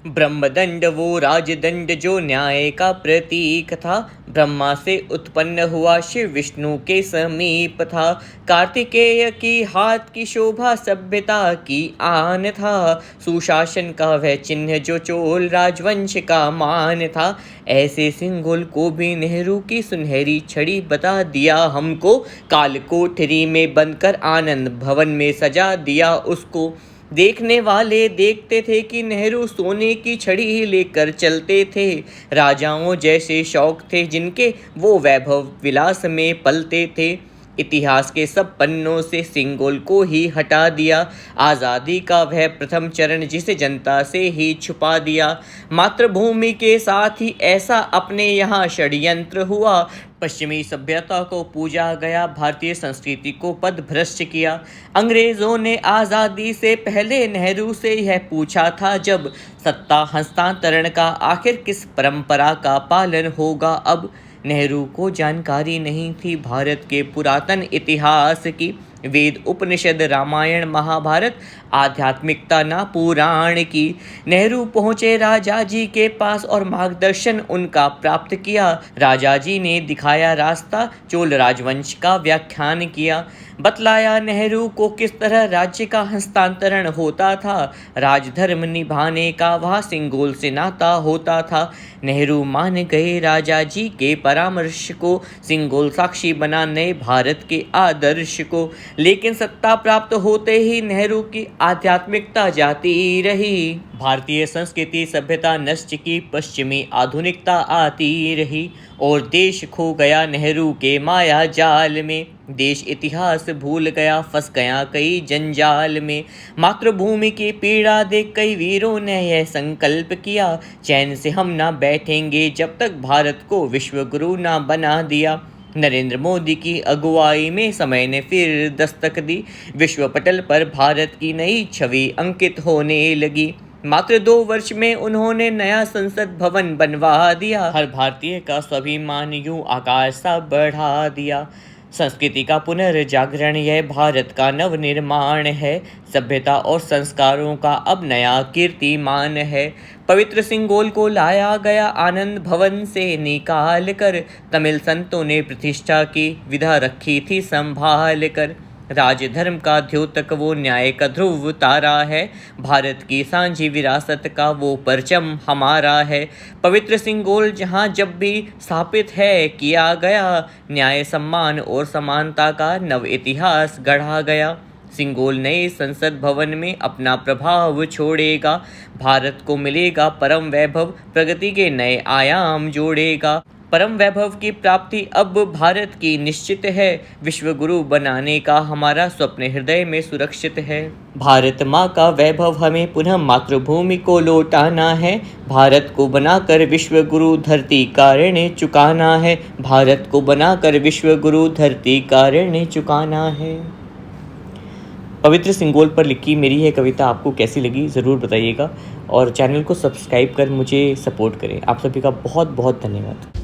ब्रह्मदंड वो राजदंड जो न्याय का प्रतीक था। ब्रह्मा से उत्पन्न हुआ शिव विष्णु के समीप था। कार्तिकेय की हाथ की शोभा सभ्यता की आन था। सुशासन का वह चिन्ह जो चोल राजवंश का मान था। ऐसे सिंगुल को भी नेहरू की सुनहरी छड़ी बता दिया हमको। काल कोठरी में बंद कर आनंद भवन में सजा दिया उसको। देखने वाले देखते थे कि नेहरू सोने की छड़ी ही लेकर चलते थे। राजाओं जैसे शौक थे जिनके वो वैभव विलास में पलते थे। इतिहास के सब पन्नों से सिंगोल को ही हटा दिया। आज़ादी का वह प्रथम चरण जिसे जनता से ही छुपा दिया। मातृभूमि के साथ ही ऐसा अपने यहाँ षड्यंत्र हुआ। पश्चिमी सभ्यता को पूजा गया, भारतीय संस्कृति को पदभ्रष्ट किया। अंग्रेजों ने आज़ादी से पहले नेहरू से यह पूछा था जब सत्ता हस्तांतरण का आखिर किस परंपरा का पालन होगा अब। नेहरू को जानकारी नहीं थी भारत के पुरातन इतिहास की। वेद उपनिषद रामायण महाभारत आध्यात्मिकता ना पुराण की। नेहरू पहुँचे राजा जी के पास और मार्गदर्शन उनका प्राप्त किया। राजा जी ने दिखाया रास्ता, चोल राजवंश का व्याख्यान किया। बतलाया नेहरू को किस तरह राज्य का हस्तांतरण होता था। राजधर्म निभाने का वहाँ सिंगोल से नाता होता था। नेहरू मान गए राजा जी के परामर्श को। सिंगोल साक्षी बना नए भारत के आदर्श को। लेकिन सत्ता प्राप्त होते ही नेहरू की आध्यात्मिकता जाती रही। भारतीय संस्कृति सभ्यता नष्ट की, पश्चिमी आधुनिकता आती रही और देश खो गया नेहरू के माया जाल में। देश इतिहास भूल गया, फंस गया कई जंजाल में। मातृभूमि की पीड़ा देख कई वीरों ने यह संकल्प किया, चैन से हम ना बैठेंगे जब तक भारत को विश्व गुरु ना बना दिया। नरेंद्र मोदी की अगुवाई में समय ने फिर दस्तक दी। विश्व पटल पर भारत की नई छवि अंकित होने लगी। मात्र 2 वर्ष में उन्होंने नया संसद भवन बनवा दिया। हर भारतीय का स्वाभिमान यूं आकाश सा बढ़ा दिया। संस्कृति का पुनर्जागरण यह भारत का नवनिर्माण है। सभ्यता और संस्कारों का अब नया कीर्तिमान है। पवित्र सिंगोल को लाया गया आनंद भवन से निकाल कर। तमिल संतों ने प्रतिष्ठा की, विधा रखी थी संभाल कर। राजधर्म का द्योतक वो न्याय का ध्रुव तारा है। भारत की सांझी विरासत का वो परचम हमारा है। पवित्र सिंगोल जहाँ जब भी स्थापित है किया गया, न्याय सम्मान और समानता का नव इतिहास गढ़ा गया। सिंगोल नए संसद भवन में अपना प्रभाव छोड़ेगा। भारत को मिलेगा परम वैभव, प्रगति के नए आयाम जोड़ेगा। परम वैभव की प्राप्ति अब भारत की निश्चित है। विश्व गुरु बनाने का हमारा स्वप्न हृदय में सुरक्षित है। भारत माँ का वैभव हमें पुनः मातृभूमि को लौटाना है। भारत को बनाकर विश्व गुरु धरती का ऋण चुकाना है। भारत को बनाकर विश्व गुरु धरती का ऋण चुकाना है। पवित्र सिंगोल पर लिखी मेरी यह कविता आपको कैसी लगी ज़रूर बताइएगा और चैनल को सब्सक्राइब कर मुझे सपोर्ट करें। आप सभी का बहुत बहुत धन्यवाद।